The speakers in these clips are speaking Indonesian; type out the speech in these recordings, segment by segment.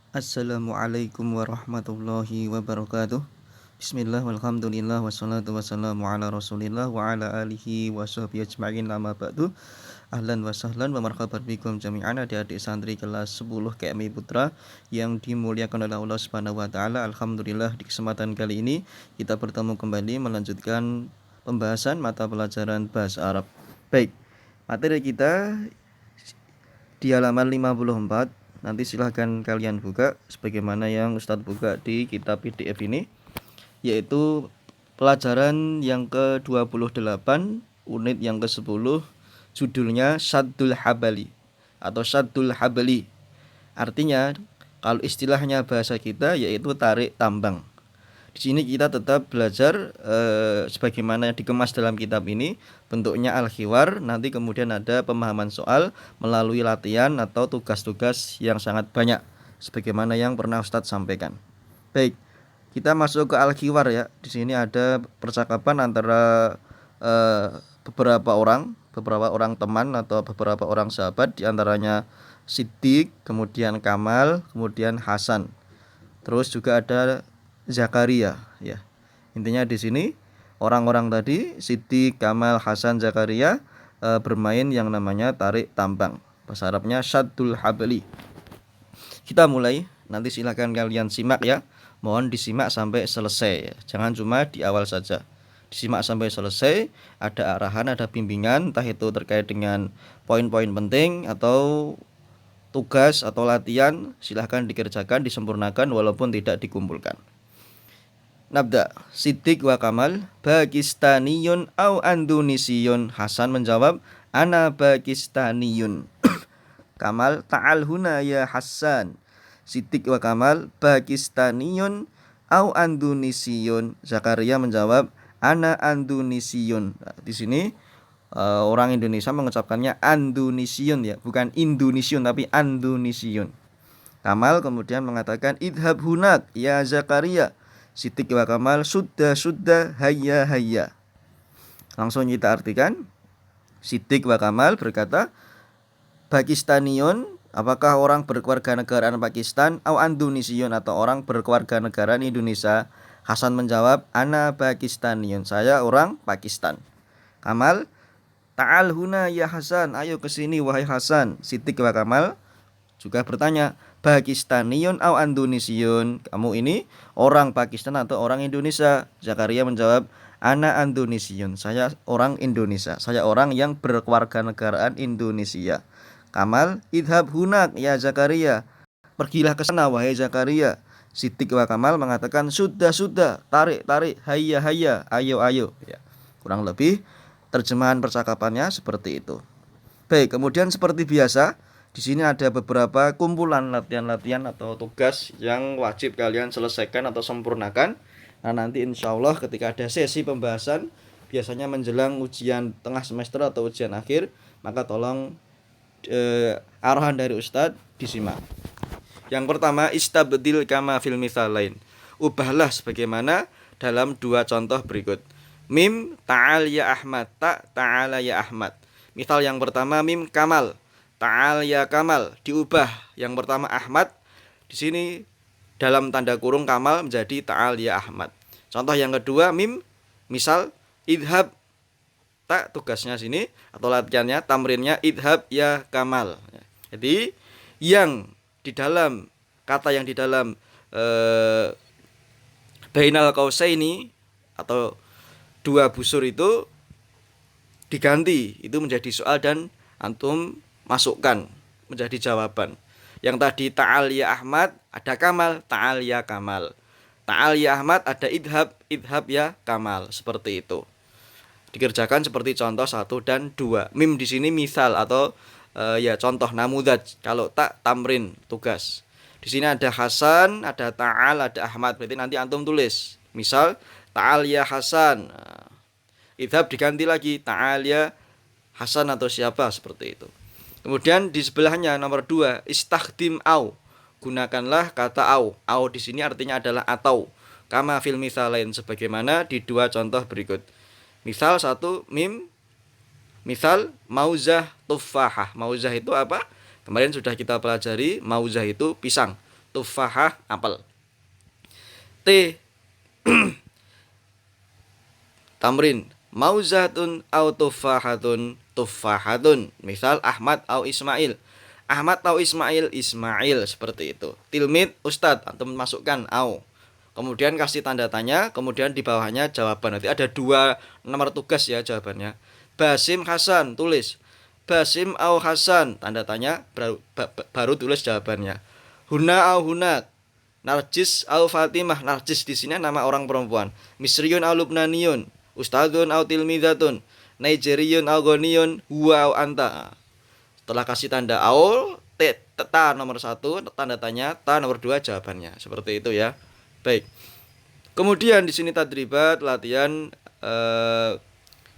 Assalamualaikum warahmatullahi wabarakatuh. Bismillah walhamdulillah wassalatu wassalamu ala rasulillah wa ala alihi wa sahbihi ajma'in lama ba'du. Ahlan wa sahlan wa marhaban bikum jami'an adik-adik santri kelas 10 KMI Putra yang dimuliakan oleh Allah Subhanahu wa taala. Alhamdulillah di kesempatan kali ini kita bertemu kembali melanjutkan pembahasan mata pelajaran bahasa Arab. Baik, materi kita di halaman 54. Nanti silahkan kalian buka sebagaimana yang Ustadz buka di kitab PDF ini, yaitu pelajaran yang ke-28 unit yang ke-10, judulnya Shaddul Habali atau Shaddul Habali. Artinya kalau istilahnya bahasa kita yaitu tarik tambang. Di sini kita tetap belajar sebagaimana dikemas dalam kitab ini, bentuknya al-khiwar, nanti kemudian ada pemahaman soal melalui latihan atau tugas-tugas yang sangat banyak sebagaimana yang pernah Ustadz sampaikan. Baik, kita masuk ke al-khiwar ya. Di sini ada percakapan antara beberapa orang teman atau beberapa orang sahabat, diantaranya Siddiq, kemudian Kamal, kemudian Hasan. Terus juga ada Zakaria ya. Intinya di sini orang-orang tadi Siddiq, Kamal, Hasan, Zakaria bermain yang namanya tarik tambang. Bahasa Arabnya Shaddul Habli. Kita mulai, nanti silakan kalian simak ya. Mohon disimak sampai selesai ya. Jangan cuma di awal saja. Disimak sampai selesai, ada arahan, ada bimbingan, entah itu terkait dengan poin-poin penting atau tugas atau latihan, silahkan dikerjakan, disempurnakan walaupun tidak dikumpulkan. Nabda. Siddiq wa Kamal Pakistaniyun au Indonesiyun. Hasan menjawab, ana Pakistaniyun. Kamal, ta'al huna ya Hasan. Siddiq wa Kamal Pakistaniyun au Indonesiyun. Zakaria menjawab, ana Indonesiyun. Nah, di sini orang Indonesia mengucapkannya Indonesiun ya, bukan Indonesiun tapi Indonesiun. Kamal kemudian mengatakan, idhab hunak ya Zakaria. Siddiq wa Kamal, sudah hayya hayya. Langsung kita artikan. Siddiq wa Kamal berkata, Pakistaniyun, apakah orang berkewarganegaraan Pakistan, atau Indonesiyun atau orang berkewarganegaraan Indonesia? Hasan menjawab, ana Pakistaniyun, saya orang Pakistan. Kamal, ta'al huna ya Hasan, ayo kesini wahai Hasan. Siddiq wa Kamal juga bertanya, Pakistaniyun atau Indonesiyun, kamu ini orang Pakistan atau orang Indonesia? Zakaria menjawab, ana Indonesiyun, saya orang Indonesia, saya orang yang berkewarganegaraan Indonesia. Kamal, idhab hunak ya Zakaria, pergilah ke sana wahai Zakaria. Siddiq wa Kamal mengatakan, sudah, tarik, hayya hayya, ayo ya. Kurang lebih terjemahan percakapannya seperti itu. Baik, kemudian seperti biasa, di sini ada beberapa kumpulan latihan-latihan atau tugas yang wajib kalian selesaikan atau sempurnakan. Nah, nanti insya Allah ketika ada sesi pembahasan, biasanya menjelang ujian tengah semester atau ujian akhir, maka tolong arahan dari Ustadz disimak. Yang pertama, istabdil kama fil mithalain. Ubahlah sebagaimana dalam dua contoh berikut. Mim ta'al ya Ahmad, ta'ala ya Ahmad. Misal yang pertama mim Kamal, ta'al ya Kamal, diubah yang pertama Ahmad, di sini dalam tanda kurung Kamal menjadi ta'al ya Ahmad. Contoh yang kedua mim, misal idhab, tak tugasnya sini atau latihannya tamrinnya idhab ya Kamal. Jadi yang di dalam kata yang di dalam bainal qausaini atau dua busur itu diganti, itu menjadi soal dan antum masukkan menjadi jawaban. Yang tadi ta'al ya Ahmad ada Kamal, ta'al ya Kamal. Ta'al ya Ahmad ada idhab ya Kamal. Seperti itu. Dikerjakan seperti contoh 1 dan 2. Mim di sini misal atau ya contoh namudaj. Kalau tak tamrin tugas. Di sini ada Hasan, ada Ta'al, ada Ahmad. Berarti nanti antum tulis. Misal ta'al ya Hasan. Idhab diganti lagi ta'al ya Hasan atau siapa, seperti itu. Kemudian di sebelahnya nomor 2, istakhdim au. Gunakanlah kata au. Au di sini artinya adalah atau. Kama fil mithalain, sebagaimana di dua contoh berikut. Misal 1 mim, misal mauzah tufahah. Mauzah itu apa? Kemarin sudah kita pelajari, mauzah itu pisang. tufahah apel. T tamrin mauzatun au tufahatun tufahatun. Misal Ahmad au Ismail. Ahmad au Ismail, Ismail, seperti itu. Tilmid ustad, antum masukkan au. Kemudian kasih tanda tanya, kemudian di bawahnya jawaban. Nanti ada 2 nomor tugas ya jawabannya. Basim Hasan, tulis. Basim au Hasan, tanda tanya, baru tulis jawabannya. Huna au Hunak. Narjis au Fatimah. Narjis di sini nama orang perempuan. Misriyun au Lubnaniyun. Ustadun au tilmidatun. Nigeriyun au Goniyun. Huwa au anta. Setelah kasih tanda au, ta nomor 1, tanda tanya, ta nomor 2 jawabannya. Seperti itu ya. Baik. Kemudian di sini tadribat latihan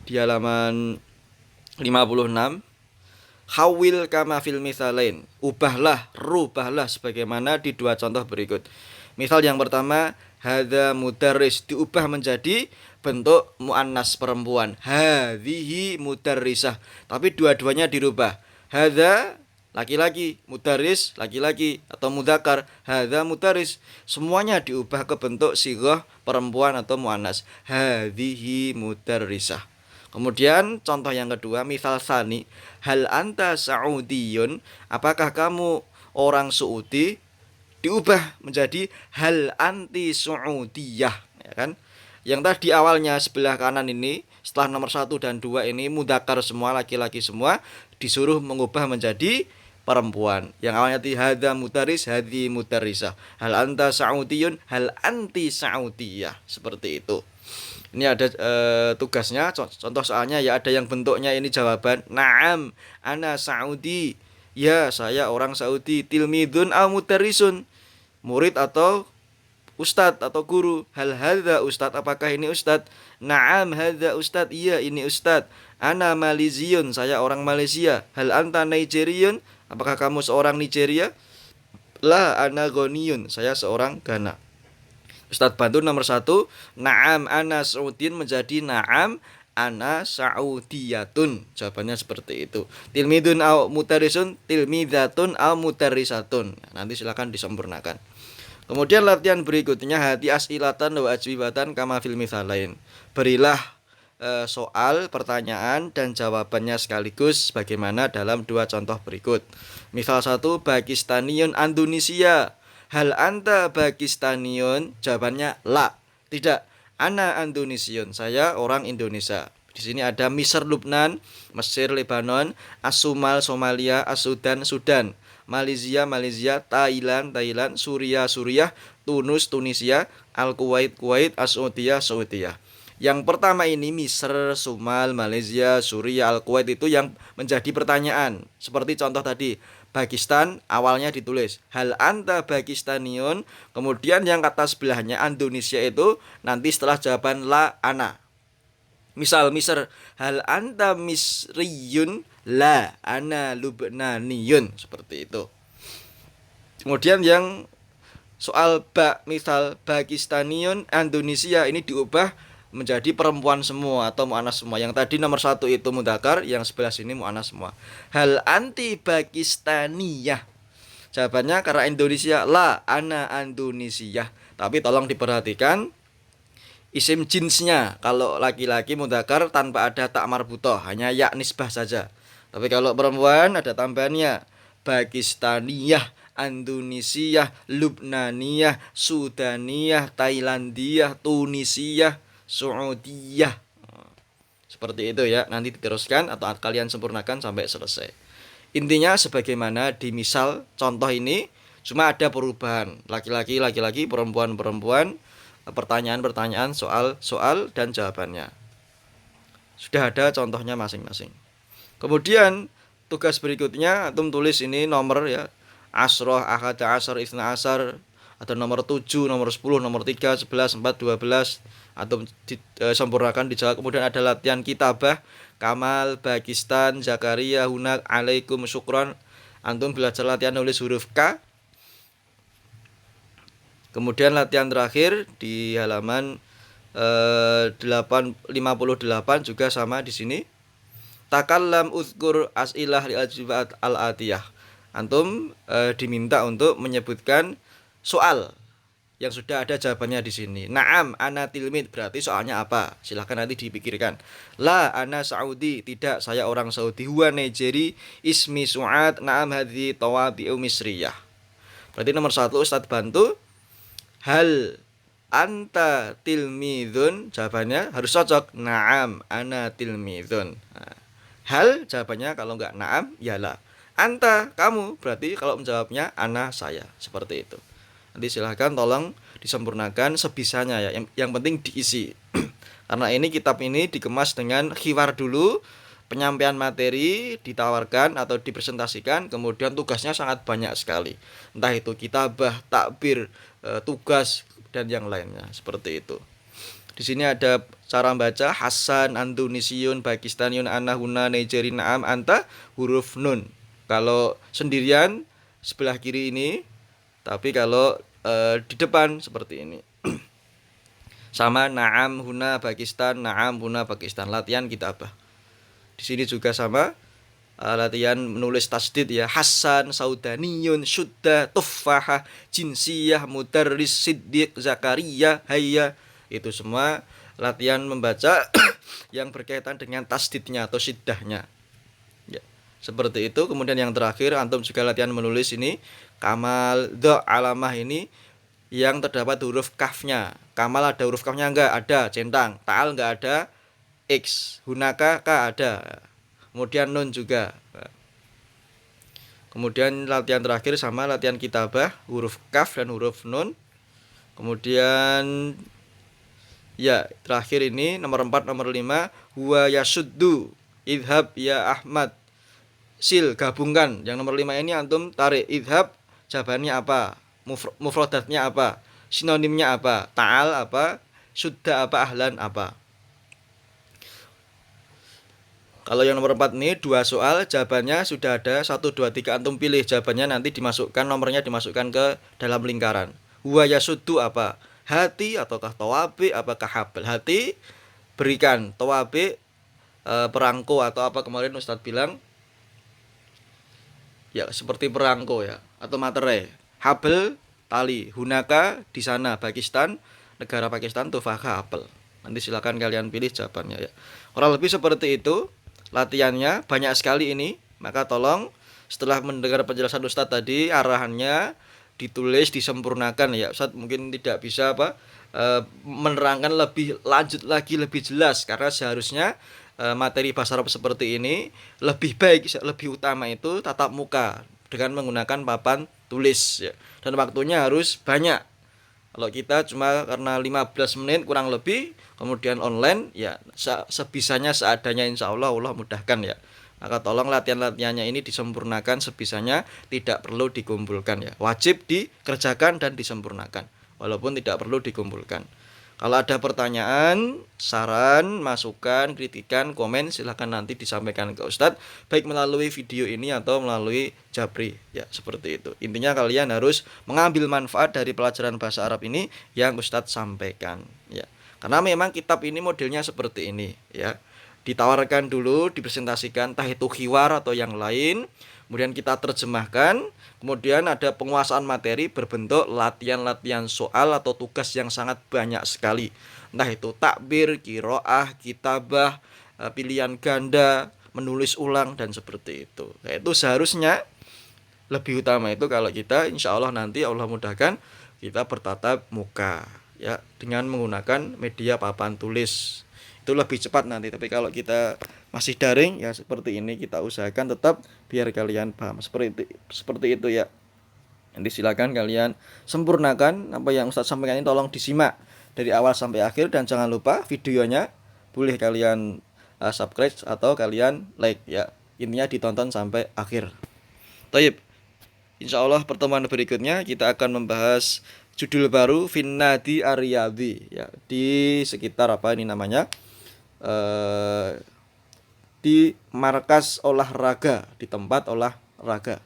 di halaman 56. Hawil kama fil misalain. Rubahlah sebagaimana di 2 contoh berikut. Misal yang pertama, hadza mudarris, diubah menjadi bentuk muannas perempuan. Hadhihi mudarrisah. Tapi dua-duanya dirubah. Hadza laki-laki, mudarris laki-laki, atau mudzakkar, hadza mudarris. Semuanya diubah ke bentuk sighah perempuan atau muannas. Hadhihi mudarrisah. Kemudian contoh yang kedua, misal sani, hal anta Saudiyun, apakah kamu orang Saudi? Diubah menjadi hal anti Saudiyah, ya kan? Yang tadi awalnya sebelah kanan ini, setelah nomor 1 dan 2 ini mudzakkar semua, laki-laki semua, disuruh mengubah menjadi perempuan. Yang awalnya tadi hadza mudaris, hadhi mudarrisah. Hal anta Saudiyun, hal anti Saudiyah. Seperti itu. Ini ada tugasnya, contoh soalnya ya, ada yang bentuknya ini jawaban. Naam, ana Saudi. Ya, saya orang Saudi. Tilmidun au mudarrisun. Murid atau ustadz atau guru. Hal hadza ustadz, apakah ini ustadz? Naam, hadza ustadz. Iya, ini ustadz. Ana Maliziyun, saya orang Malaysia. Hal anta Nigeriyun, apakah kamu seorang Nigeria? La, ana Ghaniyun, saya seorang Ghana. Ustadz bantu nomor 1, na'am ana Saudin menjadi na'am ana Saudiyatun. Jawabannya seperti itu. Tilmidun au mutarrisun, tilmidatun au mutarrisatun. Nanti silakan disempurnakan. Kemudian latihan berikutnya, hati as'ilatan wa ajwibatan kama fil mitsalain. Berilah soal, pertanyaan dan jawabannya sekaligus bagaimana dalam 2 contoh berikut. Misal 1, Pakistaniyun Indonesia. Hal anta Pakistaniyun? Jawabannya la. Tidak. Ana Indonesiun. Saya orang Indonesia. Di sini ada Misr Lubnan, Mesir Lebanon, As-Sumal Somalia, As-Sudan Sudan, Malaysia Malaysia, Thailand Thailand, Suriah Suriah, Tunus Tunisia, Al-Kuwait Kuwait, As-Saudiyah Saudiyah. Yang pertama ini Misr, Sumal, Malaysia, Suriah, Al-Kuwait itu yang menjadi pertanyaan. Seperti contoh tadi, Pakistan awalnya ditulis hal anta Pakistaniun, kemudian yang kata sebelahnya Indonesia itu nanti setelah jawaban la ana. Misal Misr, hal anta Misriyun, la ana Lubnaniyun, seperti itu. Kemudian yang soal misal Pakistaniun Indonesia ini diubah menjadi perempuan semua atau mu'annas semua. Yang tadi nomor 1 itu mudzakkar, yang sebelah sini mu'annas semua. Hal anti Pakistaniyah? Jawabannya karena Indonesia, la ana Indonesia. Tapi tolong diperhatikan isim jinsnya. Kalau laki-laki mudzakkar tanpa ada tak marbutoh, hanya ya nisbah saja. Tapi kalau perempuan ada tambahannya, Pakistaniyah, Indonesia, Lubnaniyah, Sudaniyah, Thailandiyah, Tunisia, Saudiyah. Seperti itu ya. Nanti diteruskan atau kalian sempurnakan sampai selesai. Intinya sebagaimana di misal contoh ini, cuma ada perubahan. Laki-laki, laki-laki, perempuan, perempuan, pertanyaan-pertanyaan, soal-soal dan jawabannya. Sudah ada contohnya masing-masing. Kemudian tugas berikutnya antum tulis ini nomor ya. Asroh, ahada asar, isna asar, atau nomor 7, nomor 10, nomor 3, 11, 4, 12, atau sempurnakan dijawab. Kemudian ada latihan kitabah, Kamal, Pakistan, Zakaria, Hunak, Alaikum, Syukron. Antum belajar latihan nulis huruf K. Kemudian latihan terakhir di halaman 58 juga sama di sini. Takallam uzkur as'ilah li ajwibat al-atiyah. Antum diminta untuk menyebutkan soal yang sudah ada jawabannya di sini. Naam ana tilmid, berarti soalnya apa? Silahkan nanti dipikirkan. La ana Saudi, tidak saya orang Saudi. Huwa Nigeri, ismi Su'ad, naam hadhi tawabi'u misriyah. Berarti nomor 1 Ustadz bantu. Hal anta tilmidun, jawabannya harus cocok. Naam ana tilmidun. Nah, hal jawabannya, kalau enggak naam ya la. Anta kamu, berarti kalau menjawabnya ana saya, seperti itu. Nanti silahkan tolong disempurnakan sebisanya ya. Yang penting diisi. Karena ini kitab ini dikemas dengan khiwar dulu, penyampaian materi ditawarkan atau dipresentasikan, kemudian tugasnya sangat banyak sekali. Entah itu kitabah, takbir, tugas dan yang lainnya, seperti itu. Di sini ada cara baca Hasan, Andunisiun, Pakistaniun, Ana, Huna, Nigerin, Naam, Anta, huruf nun. Kalau sendirian sebelah kiri ini, tapi kalau di depan seperti ini. Sama Naam, Huna, Pakistan, Naam, Huna, Pakistan. Latihan kitabah. Di sini juga sama, latihan menulis tasdid ya. Hasan, Saudaniyun, Syudda, Tuffahah, Jinsiyah, Mudarris, Siddiq, Zakaria, Hayya. Itu semua latihan membaca yang berkaitan dengan tasdidnya atau siddahnya ya. Seperti itu. Kemudian yang terakhir, antum juga latihan menulis ini. Kamal, do, alamah ini yang terdapat huruf kafnya. Kamal ada huruf kafnya enggak? Ada, centang. Ta'al enggak ada, X. Hunaka ka ada. Kemudian nun juga. Kemudian latihan terakhir sama latihan kitabah, huruf kaf dan huruf nun. Kemudian ya terakhir ini nomor 4, nomor 5, huwa yasuddu, idhab ya Ahmad. Sil, gabungkan. Yang nomor 5 ini antum tarik. Idhab jawabannya apa? Mufradatnya apa? Sinonimnya apa? Ta'al apa? Sudda apa? Ahlan apa? Kalau yang nomor 4 ini 2 soal, jawabannya sudah ada 1, 2, 3, antum pilih jawabannya, nanti dimasukkan, nomornya dimasukkan ke dalam lingkaran. Huwa yasuddu apa? Hati ataukah tawabi, apakah habal? Hati berikan, tawabi perangko atau apa kemarin Ustadz bilang ya, seperti perangko ya, atau materai. Habel tali, hunaka di sana Pakistan, negara Pakistan, tufaka apel. Nanti silakan kalian pilih jawabannya ya. Kurang lebih seperti itu. Latihannya banyak sekali ini, maka tolong setelah mendengar penjelasan Ustadz tadi, arahannya ditulis, disempurnakan ya. Ustadz mungkin tidak bisa menerangkan lebih lanjut lagi, lebih jelas, karena seharusnya materi bahasa Arab seperti ini lebih baik, lebih utama itu tatap muka dengan menggunakan papan tulis ya. Dan waktunya harus banyak. Kalau kita cuma karena 15 menit kurang lebih, kemudian online ya sebisanya seadanya, insya Allah Allah mudahkan ya. Maka tolong latihan-latihannya ini disempurnakan sebisanya, tidak perlu dikumpulkan ya. Wajib dikerjakan dan disempurnakan, walaupun tidak perlu dikumpulkan. Kalau ada pertanyaan, saran, masukan, kritikan, komen, silahkan nanti disampaikan ke Ustadz, baik melalui video ini atau melalui Jabri ya, seperti itu. Intinya kalian harus mengambil manfaat dari pelajaran bahasa Arab ini yang Ustadz sampaikan ya. Karena memang kitab ini modelnya seperti ini ya. Ditawarkan dulu, dipresentasikan, entah itu khiwar atau yang lain, kemudian kita terjemahkan, kemudian ada penguasaan materi berbentuk latihan-latihan soal atau tugas yang sangat banyak sekali. Entah itu takbir, qiraah, kitabah, pilihan ganda, menulis ulang, dan seperti itu. Nah, itu seharusnya lebih utama itu kalau kita insya Allah nanti Allah mudahkan kita bertatap muka ya, dengan menggunakan media papan tulis. Itu lebih cepat nanti. Tapi kalau kita masih daring ya seperti ini, kita usahakan tetap biar kalian paham seperti itu ya. Nanti silakan kalian sempurnakan apa yang Ustadz sampaikan ini, tolong disimak dari awal sampai akhir, dan jangan lupa videonya boleh kalian subscribe atau kalian like ya. Intinya ditonton sampai akhir. Taib. Insya Allah pertemuan berikutnya kita akan membahas judul baru Finnadi Aryadi ya, di sekitar apa ini namanya, di markas olahraga, di tempat olahraga.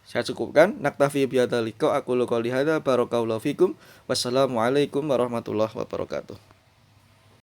Saya cukupkan. Naktafi bihadzal liqa, aqulu qouli hadza, barakallahu fikum. Wassalamualaikum warahmatullahi wabarakatuh.